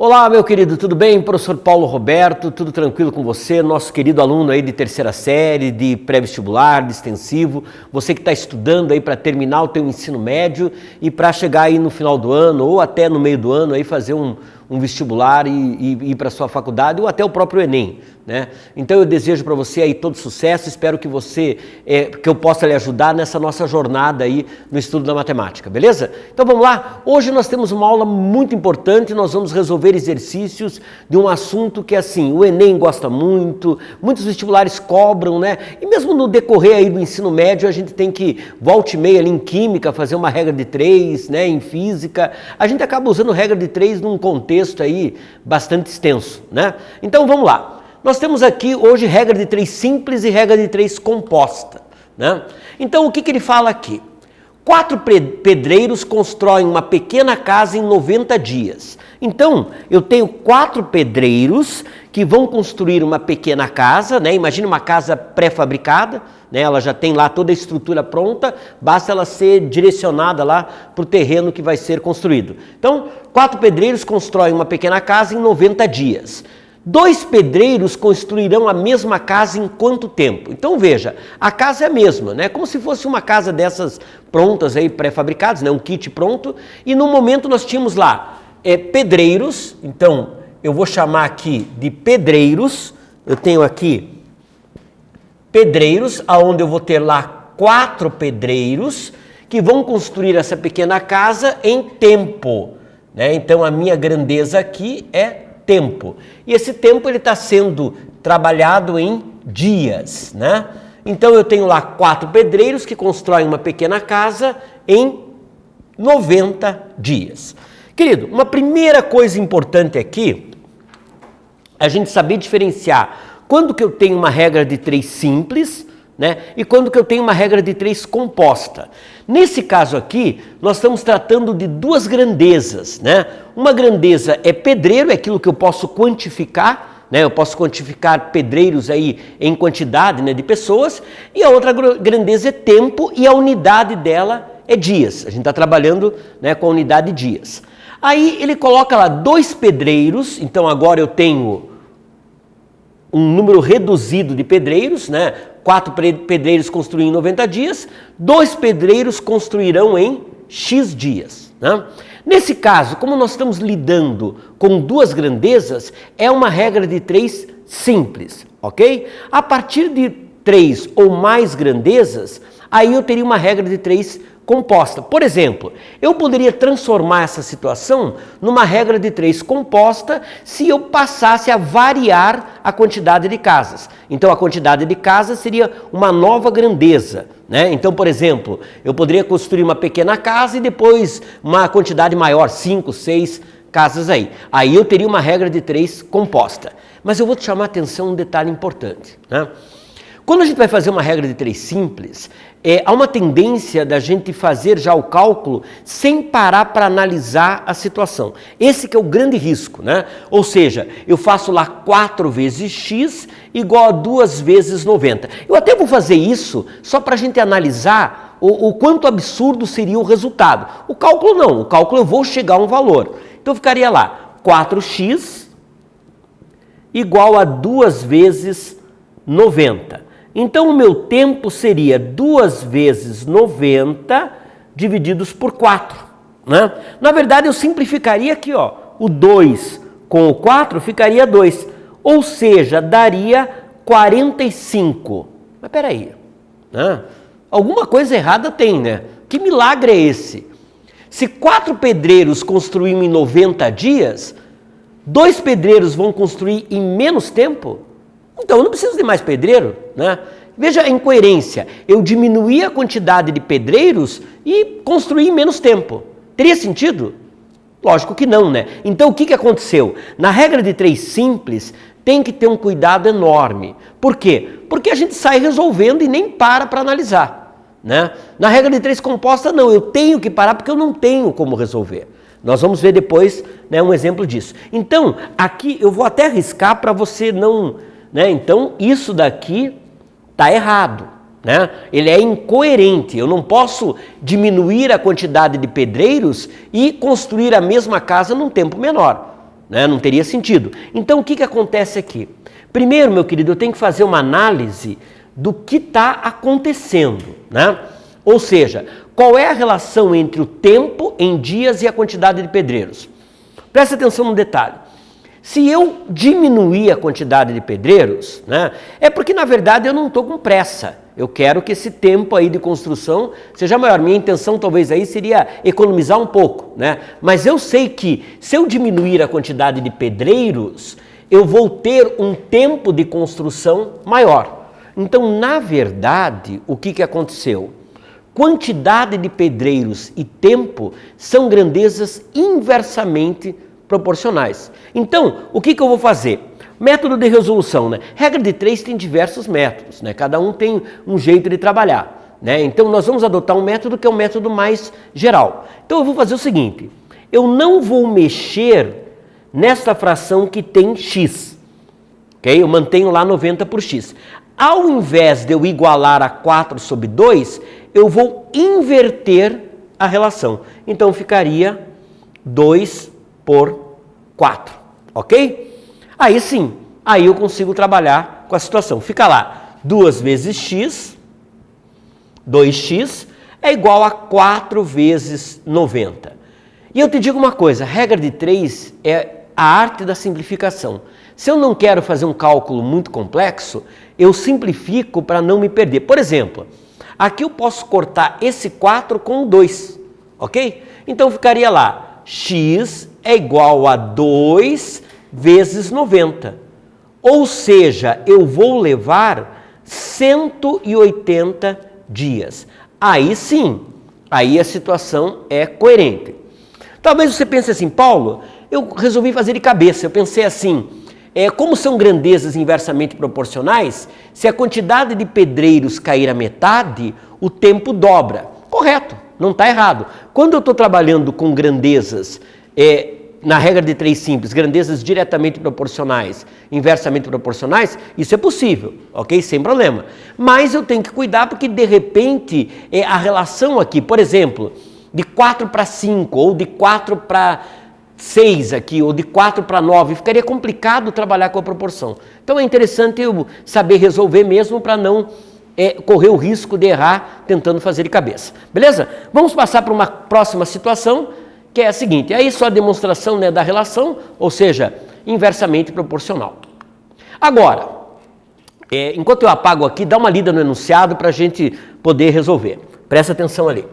Olá, meu querido, tudo bem? Professor Paulo Roberto, tudo tranquilo com você? Nosso querido aluno aí de terceira série, de pré-vestibular, de extensivo, você que está estudando aí para terminar o teu ensino médio e para chegar aí no final do ano ou até no meio do ano aí fazer um vestibular e ir para a sua faculdade ou até o próprio Enem, né? Então eu desejo para você aí todo sucesso, espero que que eu possa lhe ajudar nessa nossa jornada aí no estudo da matemática, beleza? Então vamos lá, hoje nós temos uma aula muito importante, nós vamos resolver exercícios de um assunto que assim, o Enem gosta muito, muitos vestibulares cobram, né? E mesmo no decorrer aí do ensino médio a gente tem que, volta e meia ali em química, fazer uma regra de 3, né? Em física, a gente acaba usando regra de 3 num contexto aí bastante extenso, né? Então vamos lá. Nós temos aqui hoje regra de 3 simples e regra de 3 composta, né? Então o que ele fala aqui? 4 pedreiros constroem uma pequena casa em 90 dias. Então, eu tenho 4 pedreiros que vão construir uma pequena casa, né? Imagina uma casa pré-fabricada, né? Ela já tem lá toda a estrutura pronta, basta ela ser direcionada lá para o terreno que vai ser construído. Então, 4 pedreiros constroem uma pequena casa em 90 dias. 2 pedreiros construirão a mesma casa em quanto tempo? Então veja, a casa é a mesma, né? Como se fosse uma casa dessas prontas aí, pré-fabricadas, né? Um kit pronto. E no momento nós tínhamos lá pedreiros, então eu vou chamar aqui de pedreiros. Eu tenho aqui pedreiros, aonde eu vou ter lá 4 pedreiros que vão construir essa pequena casa em tempo, né? Então a minha grandeza aqui é tempo. E esse tempo ele está sendo trabalhado em dias, né? Então eu tenho lá 4 pedreiros que constroem uma pequena casa em 90 dias. Querido, uma primeira coisa importante aqui, a gente saber diferenciar quando que eu tenho uma regra de 3 simples, né? E quando que eu tenho uma regra de 3 composta. Nesse caso aqui, nós estamos tratando de 2 grandezas, né? Uma grandeza é pedreiro, é aquilo que eu posso quantificar, né? Eu posso quantificar pedreiros aí em quantidade, né, de pessoas, e a outra grandeza é tempo e a unidade dela é dias. A gente está trabalhando, né, com a unidade de dias. Aí ele coloca lá 2 pedreiros, então agora eu tenho um número reduzido de pedreiros, né? 4 pedreiros construem em 90 dias, 2 pedreiros construirão em X dias, né? Nesse caso, como nós estamos lidando com 2 grandezas, é uma regra de 3 simples, ok? A partir de 3 ou mais grandezas, aí eu teria uma regra de 3 composta. Por exemplo, eu poderia transformar essa situação numa regra de 3 composta se eu passasse a variar a quantidade de casas. Então a quantidade de casas seria uma nova grandeza, né? Então, por exemplo, eu poderia construir uma pequena casa e depois uma quantidade maior, 5, 6 casas aí. Aí eu teria uma regra de 3 composta. Mas eu vou te chamar a atenção um detalhe importante, né? Quando a gente vai fazer uma regra de 3 simples, há uma tendência da gente fazer já o cálculo sem parar para analisar a situação. Esse que é o grande risco, né? Ou seja, eu faço lá 4 vezes x igual a 2 vezes 90. Eu até vou fazer isso só para a gente analisar o quanto absurdo seria o resultado. O cálculo não, o cálculo eu vou chegar a um valor. Então ficaria lá 4x igual a 2 vezes 90. Então o meu tempo seria 2 vezes 90 divididos por 4, né? Na verdade eu simplificaria aqui, ó, o 2 com o 4 ficaria 2, ou seja, daria 45. Mas peraí, né? Alguma coisa errada tem, né? Que milagre é esse? Se 4 pedreiros construíram em 90 dias, 2 pedreiros vão construir em menos tempo? Então eu não preciso de mais pedreiro, né? Veja a incoerência, eu diminuí a quantidade de pedreiros e construí em menos tempo. Teria sentido? Lógico que não, né? Então o que aconteceu? Na regra de 3 simples, tem que ter um cuidado enorme. Por quê? Porque a gente sai resolvendo e nem para analisar, né? Na regra de 3 composta, não, eu tenho que parar porque eu não tenho como resolver. Nós vamos ver depois, né, um exemplo disso. Então, aqui eu vou até arriscar para você não, né? Então, isso daqui está errado, né? Ele é incoerente. Eu não posso diminuir a quantidade de pedreiros e construir a mesma casa num tempo menor. né? Não teria sentido. Então, o que acontece aqui? Primeiro, meu querido, eu tenho que fazer uma análise do que está acontecendo, né? Ou seja, qual é a relação entre o tempo em dias e a quantidade de pedreiros? Presta atenção no detalhe. Se eu diminuir a quantidade de pedreiros, né, é porque, na verdade, eu não estou com pressa. Eu quero que esse tempo aí de construção seja maior. Minha intenção, talvez, aí seria economizar um pouco, né? Mas eu sei que, se eu diminuir a quantidade de pedreiros, eu vou ter um tempo de construção maior. Então, na verdade, o que aconteceu? Quantidade de pedreiros e tempo são grandezas inversamente proporcionais. Então, o que eu vou fazer? Método de resolução, né? Regra de 3 tem diversos métodos, né? Cada um tem um jeito de trabalhar, né? Então, nós vamos adotar um método que é o método mais geral. Então, eu vou fazer o seguinte, eu não vou mexer nesta fração que tem x, ok? Eu mantenho lá 90 por x. Ao invés de eu igualar a 4 sobre 2, eu vou inverter a relação. Então, ficaria 2 por 4, ok? Aí sim, aí eu consigo trabalhar com a situação. Fica lá, 2 vezes x, 2x, é igual a 4 vezes 90. E eu te digo uma coisa, a regra de 3 é a arte da simplificação. Se eu não quero fazer um cálculo muito complexo, eu simplifico para não me perder. Por exemplo, aqui eu posso cortar esse 4 com 2, ok? Então ficaria lá, x é igual a 2 vezes 90. Ou seja, eu vou levar 180 dias. Aí sim, aí a situação é coerente. Talvez você pense assim, Paulo, eu resolvi fazer de cabeça. Eu pensei assim, como são grandezas inversamente proporcionais, se a quantidade de pedreiros cair a metade, o tempo dobra. Correto, não está errado. Quando eu estou trabalhando com grandezas, na regra de 3 simples, grandezas diretamente proporcionais, inversamente proporcionais, isso é possível, ok? Sem problema. Mas eu tenho que cuidar porque, de repente, a relação aqui, por exemplo, de 4 para 5, ou de 4 para 6 aqui, ou de 4 para 9, ficaria complicado trabalhar com a proporção. Então é interessante eu saber resolver mesmo para não correr o risco de errar tentando fazer de cabeça. Beleza? Vamos passar para uma próxima situação, que é a seguinte, aí só a demonstração, né, da relação, ou seja, inversamente proporcional. Agora, enquanto eu apago aqui, dá uma lida no enunciado para a gente poder resolver. Presta atenção ali.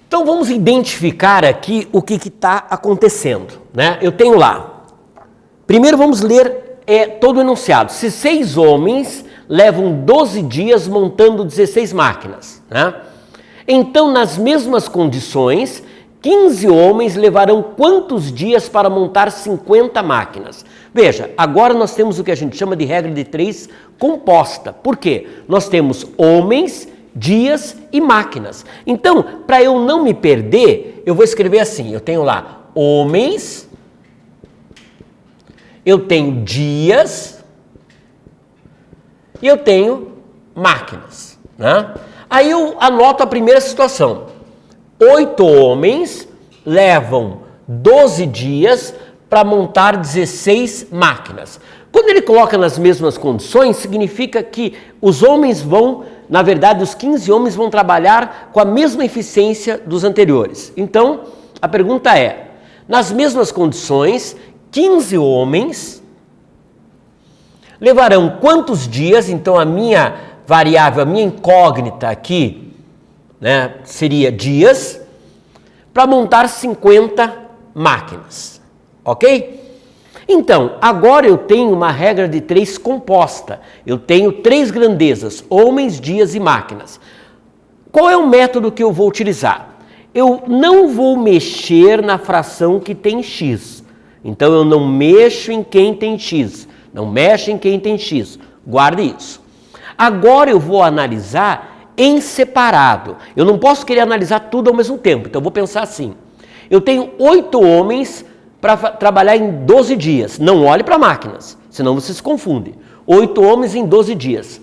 Então vamos identificar aqui o que está acontecendo, né? Eu tenho lá, primeiro vamos ler todo o enunciado. Se 6 homens levam 12 dias montando 16 máquinas, né? Então, nas mesmas condições, 15 homens levarão quantos dias para montar 50 máquinas? Veja, agora nós temos o que a gente chama de regra de 3 composta. Por quê? Nós temos homens, dias e máquinas. Então, para eu não me perder, eu vou escrever assim, eu tenho lá homens, eu tenho dias e eu tenho máquinas, né? Aí eu anoto a primeira situação. 8 homens levam 12 dias para montar 16 máquinas. Quando ele coloca nas mesmas condições, significa que os homens vão, na verdade, os 15 homens vão trabalhar com a mesma eficiência dos anteriores. Então, a pergunta é, nas mesmas condições, 15 homens levarão quantos dias? Então, a minha variável, a minha incógnita aqui, né, seria dias, para montar 50 máquinas, ok? Então, agora eu tenho uma regra de 3 composta. Eu tenho 3 grandezas, homens, dias e máquinas. Qual é o método que eu vou utilizar? Eu não vou mexer na fração que tem x. Então, eu não mexo em quem tem x. Não mexe em quem tem x. Guarde isso. Agora eu vou analisar em separado. Eu não posso querer analisar tudo ao mesmo tempo. Então, eu vou pensar assim. Eu tenho 8 homens para trabalhar em 12 dias. Não olhe para máquinas, senão você se confunde. 8 homens em 12 dias.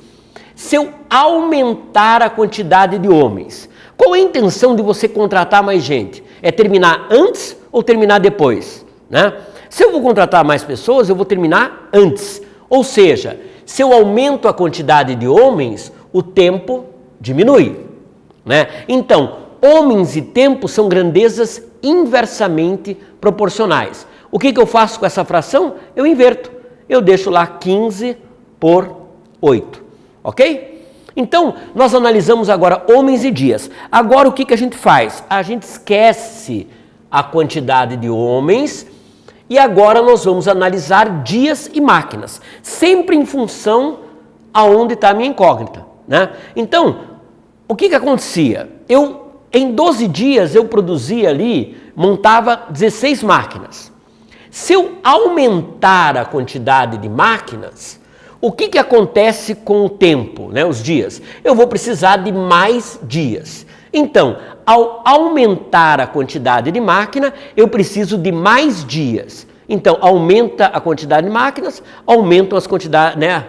Se eu aumentar a quantidade de homens, Qual é a intenção de você contratar mais gente? É terminar antes ou terminar depois? Né? Se eu vou contratar mais pessoas, eu vou terminar antes. Ou seja, se eu aumento a quantidade de homens, o tempo diminui. Né? Então, homens e tempo são grandezas inversamente proporcionais. O que eu faço com essa fração? Eu inverto. Eu deixo lá 15 por 8. Ok? Então, nós analisamos agora homens e dias. Agora, o que a gente faz? A gente esquece a quantidade de homens e agora nós vamos analisar dias e máquinas, sempre em função aonde está a minha incógnita. Né? Então, o que acontecia? Em 12 dias, eu produzia ali, montava 16 máquinas. Se eu aumentar a quantidade de máquinas, o que acontece com o tempo, né, os dias? Eu vou precisar de mais dias. Então, ao aumentar a quantidade de máquina, eu preciso de mais dias. Então, aumenta a quantidade de máquinas, aumentam as quantidades, né,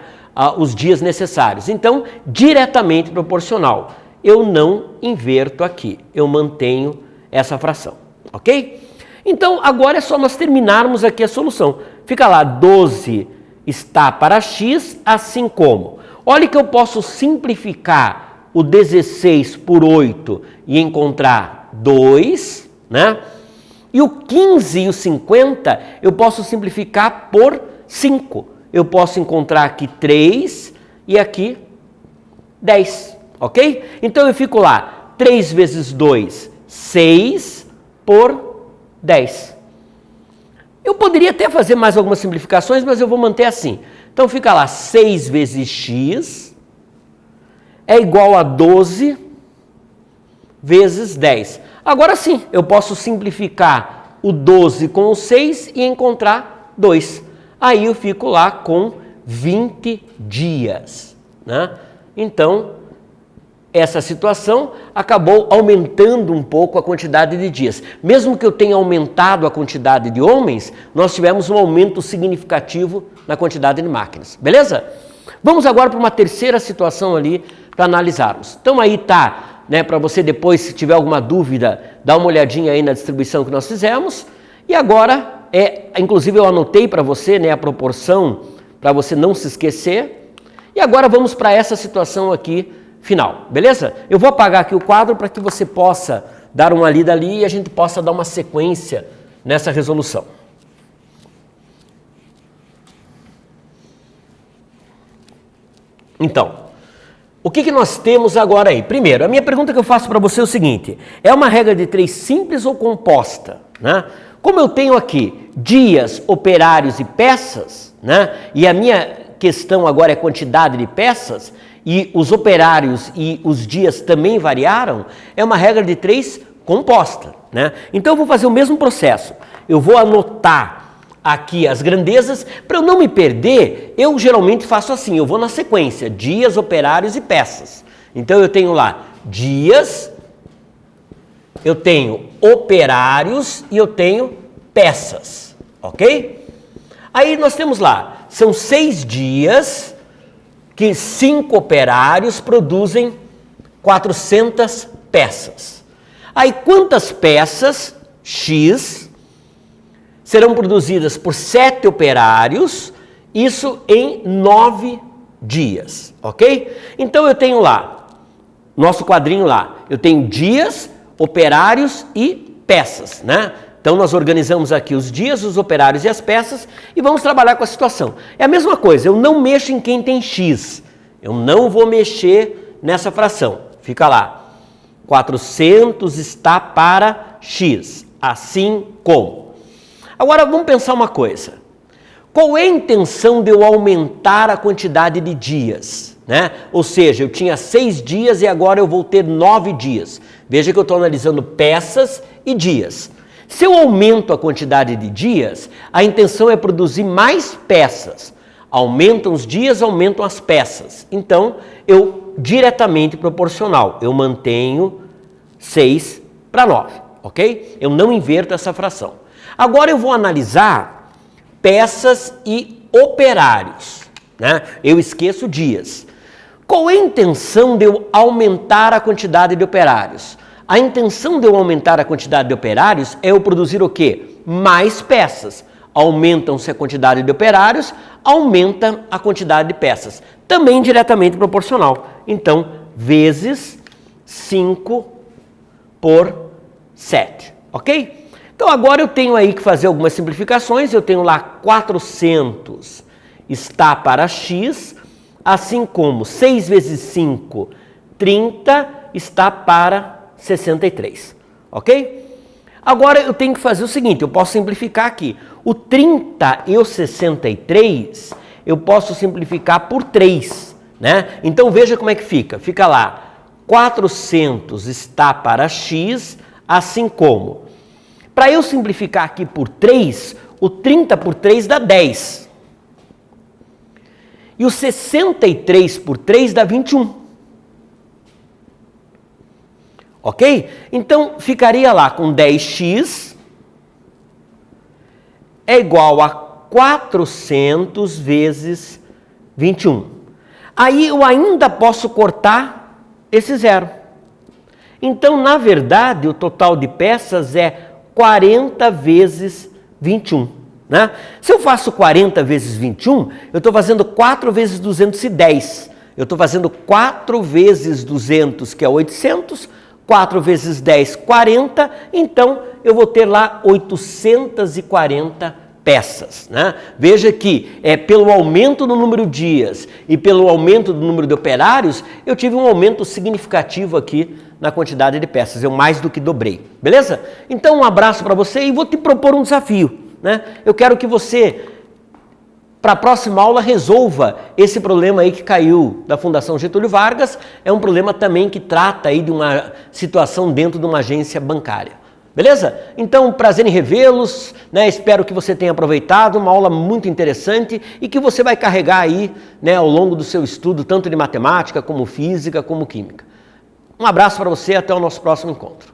os dias necessários. Então, diretamente proporcional. Eu não inverto aqui, eu mantenho essa fração, ok? Então, agora é só nós terminarmos aqui a solução. Fica lá, 12 está para x, assim como. Olha que eu posso simplificar o 16 por 8 e encontrar 2, né? E o 15 e o 50 eu posso simplificar por 5. Eu posso encontrar aqui 3 e aqui 10, ok? Então eu fico lá, 3 vezes 2, 6 por 10. Eu poderia até fazer mais algumas simplificações, mas eu vou manter assim. Então fica lá, 6 vezes x é igual a 12 vezes 10. Agora sim, eu posso simplificar o 12 com o 6 e encontrar 2. Aí eu fico lá com 20 dias. Né? Então, essa situação acabou aumentando um pouco a quantidade de dias. Mesmo que eu tenha aumentado a quantidade de homens, nós tivemos um aumento significativo na quantidade de máquinas. Beleza? Vamos agora para uma terceira situação ali para analisarmos. Então aí tá, né, para você depois, se tiver alguma dúvida, dar uma olhadinha aí na distribuição que nós fizemos. E agora, inclusive eu anotei para você, né, a proporção, para você não se esquecer. E agora vamos para essa situação aqui final, beleza? Eu vou apagar aqui o quadro para que você possa dar uma lida ali e a gente possa dar uma sequência nessa resolução. Então, o que nós temos agora aí? Primeiro, a minha pergunta que eu faço para você é o seguinte: é uma regra de 3 simples ou composta? Né? Como eu tenho aqui dias, operários e peças, né? E a minha questão agora é quantidade de peças, e os operários e os dias também variaram, é uma regra de 3 composta. Né? Então eu vou fazer o mesmo processo. Eu vou anotar aqui as grandezas. Para eu não me perder, eu geralmente faço assim, eu vou na sequência, dias, operários e peças. Então eu tenho lá dias, eu tenho operários e eu tenho peças, ok? Aí nós temos lá, são 6 dias que 5 operários produzem 400 peças. Aí quantas peças, X, serão produzidas por 7 operários, isso em 9 dias, ok? Então eu tenho lá, nosso quadrinho lá, eu tenho dias, operários e peças, né? Então nós organizamos aqui os dias, os operários e as peças e vamos trabalhar com a situação. É a mesma coisa, eu não mexo em quem tem X, eu não vou mexer nessa fração. Fica lá, 400 está para X, assim como. Agora vamos pensar uma coisa, qual é a intenção de eu aumentar a quantidade de dias? Né? Ou seja, eu tinha 6 dias e agora eu vou ter 9 dias. Veja que eu estou analisando peças e dias. Se eu aumento a quantidade de dias, a intenção é produzir mais peças. Aumentam os dias, aumentam as peças. Então, eu diretamente proporcional, eu mantenho 6 para 9, ok? Eu não inverto essa fração. Agora eu vou analisar peças e operários, né? Eu esqueço dias. Qual é a intenção de eu aumentar a quantidade de operários? A intenção de eu aumentar a quantidade de operários é eu produzir o quê? Mais peças. Aumentam-se a quantidade de operários, aumenta a quantidade de peças. Também diretamente proporcional. Então, vezes 5 por 7, ok? Então, agora eu tenho aí que fazer algumas simplificações. Eu tenho lá 400 está para x, assim como 6 vezes 5, 30, está para 63, ok? Agora eu tenho que fazer o seguinte, eu posso simplificar aqui. O 30 e o 63, eu posso simplificar por 3, né? Então veja como é que fica. Fica lá, 400 está para x, assim como. Para eu simplificar aqui por 3, o 30 por 3 dá 10. E o 63 por 3 dá 21. Ok? Então, ficaria lá com 10x é igual a 400 vezes 21. Aí eu ainda posso cortar esse zero. Então, na verdade, o total de peças é 40 vezes 21. Né? Se eu faço 40 vezes 21, eu estou fazendo 4 vezes 210. Eu estou fazendo 4 vezes 200, que é 800, 4 vezes 10, 40, então eu vou ter lá 840 peças. Né? Veja que pelo aumento no número de dias e pelo aumento do número de operários, eu tive um aumento significativo aqui na quantidade de peças, eu mais do que dobrei, beleza? Então um abraço para você e vou te propor um desafio. Né? Eu quero que você, para a próxima aula, resolva esse problema aí que caiu da Fundação Getúlio Vargas. É um problema também que trata aí de uma situação dentro de uma agência bancária. Beleza? Então, prazer em revê-los, né? Espero que você tenha aproveitado, uma aula muito interessante e que você vai carregar aí, né, ao longo do seu estudo, tanto de matemática, como física, como química. Um abraço para você, até o nosso próximo encontro.